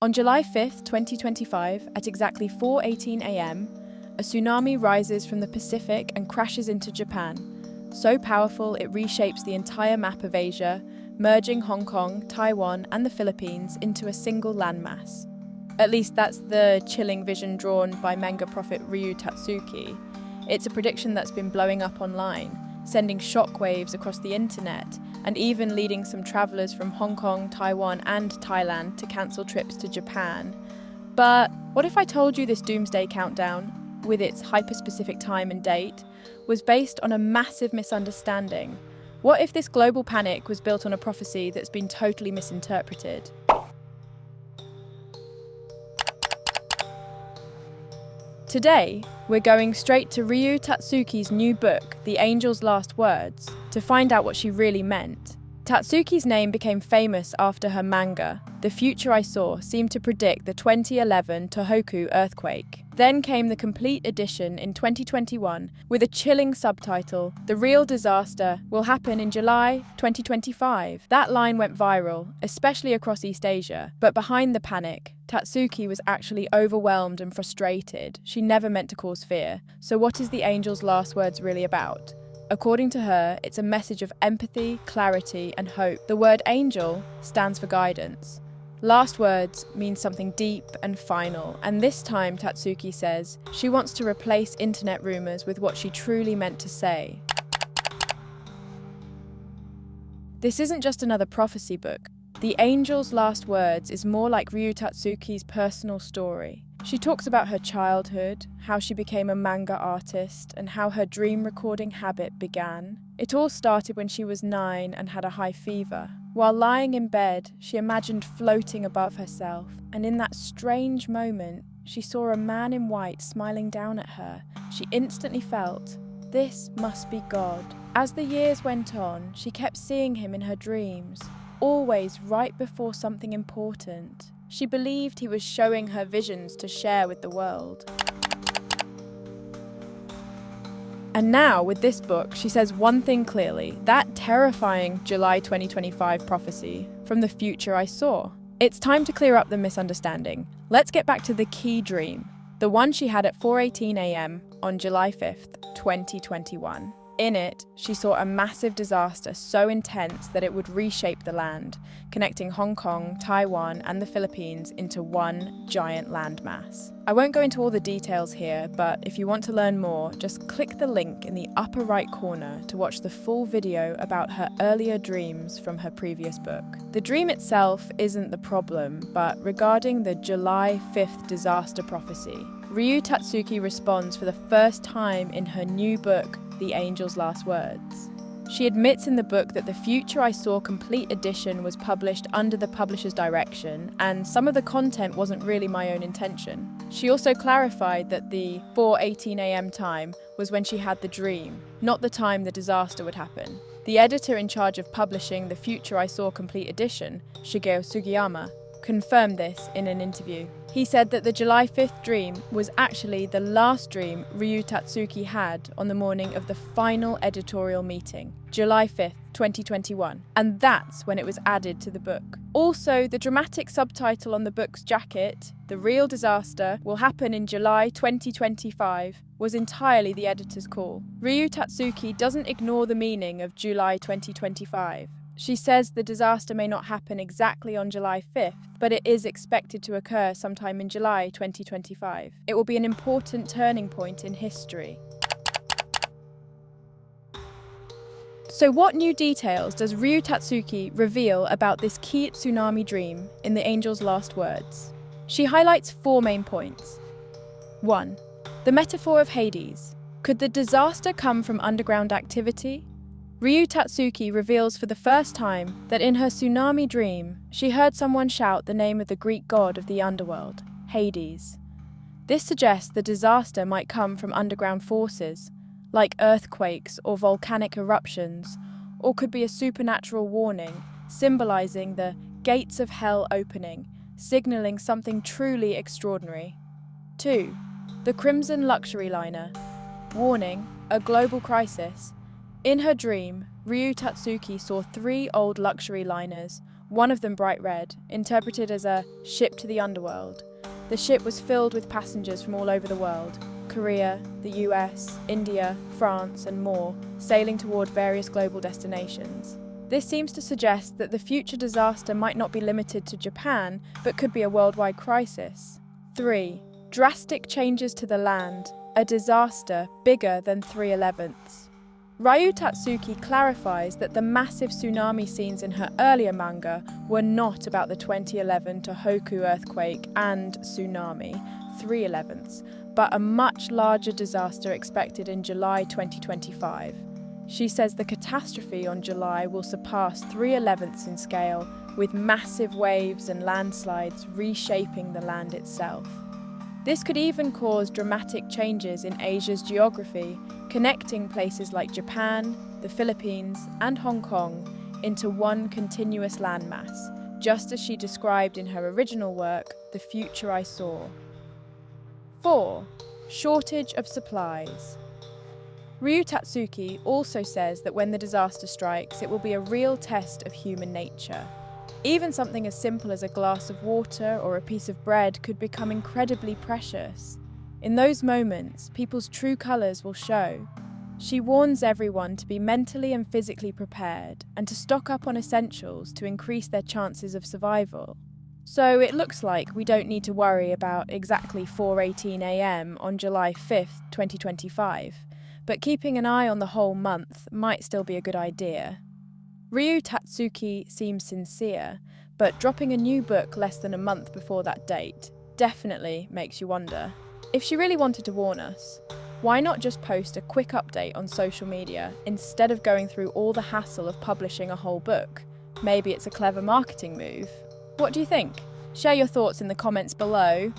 On July 5th, 2025, at exactly 4:18 a.m., a tsunami rises from the Pacific and crashes into Japan. So powerful it reshapes the entire map of Asia, merging Hong Kong, Taiwan, and the Philippines into a single landmass. At least that's the chilling vision drawn by manga prophet Ryo Tatsuki. It's a prediction that's been blowing up online, sending shockwaves across the internet, and even leading some travellers from Hong Kong, Taiwan, and Thailand to cancel trips to Japan. But what if I told you this doomsday countdown, with its hyper-specific time and date, was based on a massive misunderstanding? What if this global panic was built on a prophecy that's been totally misinterpreted? Today, we're going straight to Ryo Tatsuki's new book, The Angel's Last Words, to find out what she really meant. Tatsuki's name became famous after her manga. The Future I Saw seemed to predict the 2011 Tōhoku earthquake. Then came the complete edition in 2021 with a chilling subtitle, The Real Disaster Will Happen in July 2025. That line went viral, especially across East Asia, but behind the panic, Tatsuki was actually overwhelmed and frustrated. She never meant to cause fear. So what is The Angel's Last Words really about? According to her, it's a message of empathy, clarity, and hope. The word angel stands for guidance. Last words means something deep and final, and this time, Tatsuki says, she wants to replace internet rumours with what she truly meant to say. This isn't just another prophecy book. The Angel's Last Words is more like Ryo Tatsuki's personal story. She talks about her childhood, how she became a manga artist, and how her dream recording habit began. It all started when she was 9 and had a high fever. While lying in bed, she imagined floating above herself, and in that strange moment, she saw a man in white smiling down at her. She instantly felt, this must be God. As the years went on, she kept seeing him in her dreams, always right before something important. She believed he was showing her visions to share with the world. And now, with this book, she says one thing clearly, that terrifying July 2025 prophecy from the future I saw. It's time to clear up the misunderstanding. Let's get back to the key dream, the one she had at 4:18 a.m. on July 5th, 2021. In it, she saw a massive disaster so intense that it would reshape the land, connecting Hong Kong, Taiwan, and the Philippines into one giant landmass. I won't go into all the details here, but if you want to learn more, just click the link in the upper right corner to watch the full video about her earlier dreams from her previous book. The dream itself isn't the problem, but regarding the July 5th disaster prophecy, Ryo Tatsuki responds for the first time in her new book, The Angel's Last Words. She admits in the book that the Future I Saw complete edition was published under the publisher's direction, and some of the content wasn't really my own intention. She also clarified that the 4:18 a.m. time was when she had the dream, not the time the disaster would happen. The editor in charge of publishing the Future I Saw complete edition, Shigeo Sugiyama, confirmed this in an interview. He said that the July 5th dream was actually the last dream Ryo Tatsuki had on the morning of the final editorial meeting, July 5th, 2021, and that's when it was added to the book. Also, the dramatic subtitle on the book's jacket, The Real Disaster Will Happen in July 2025, was entirely the editor's call. Ryo Tatsuki doesn't ignore the meaning of July 2025. She says the disaster may not happen exactly on July 5th, but it is expected to occur sometime in July 2025. It will be an important turning point in history. So what new details does Ryo Tatsuki reveal about this key tsunami dream in The Angel's Last Words? She highlights 4 main points. 1. The metaphor of Hades. Could the disaster come from underground activity? Ryo Tatsuki reveals for the first time that in her tsunami dream, she heard someone shout the name of the Greek god of the underworld, Hades. This suggests the disaster might come from underground forces, like earthquakes or volcanic eruptions, or could be a supernatural warning, symbolizing the gates of hell opening, signaling something truly extraordinary. 2. The Crimson Luxury Liner. Warning, a global crisis. In her dream, Ryo Tatsuki saw 3 old luxury liners, one of them bright red, interpreted as a ship to the underworld. The ship was filled with passengers from all over the world: Korea, the US, India, France, and more, sailing toward various global destinations. This seems to suggest that the future disaster might not be limited to Japan, but could be a worldwide crisis. 3. Drastic changes to the land, a disaster bigger than 3/11ths. Ryo Tatsuki clarifies that the massive tsunami scenes in her earlier manga were not about the 2011 Tōhoku earthquake and tsunami, 3/11ths, but a much larger disaster expected in July 2025. She says the catastrophe on July will surpass 3/11ths in scale, with massive waves and landslides reshaping the land itself. This could even cause dramatic changes in Asia's geography, connecting places like Japan, the Philippines, and Hong Kong into one continuous landmass, just as she described in her original work, The Future I Saw. 4. Shortage of supplies. Ryo Tatsuki also says that when the disaster strikes, it will be a real test of human nature. Even something as simple as a glass of water or a piece of bread could become incredibly precious. In those moments, people's true colours will show. She warns everyone to be mentally and physically prepared and to stock up on essentials to increase their chances of survival. So it looks like we don't need to worry about exactly 4:18 a.m. on July 5th, 2025, but keeping an eye on the whole month might still be a good idea. Ryo Tatsuki seems sincere, but dropping a new book less than a month before that date definitely makes you wonder. If she really wanted to warn us, why not just post a quick update on social media instead of going through all the hassle of publishing a whole book? Maybe it's a clever marketing move. What do you think? Share your thoughts in the comments below.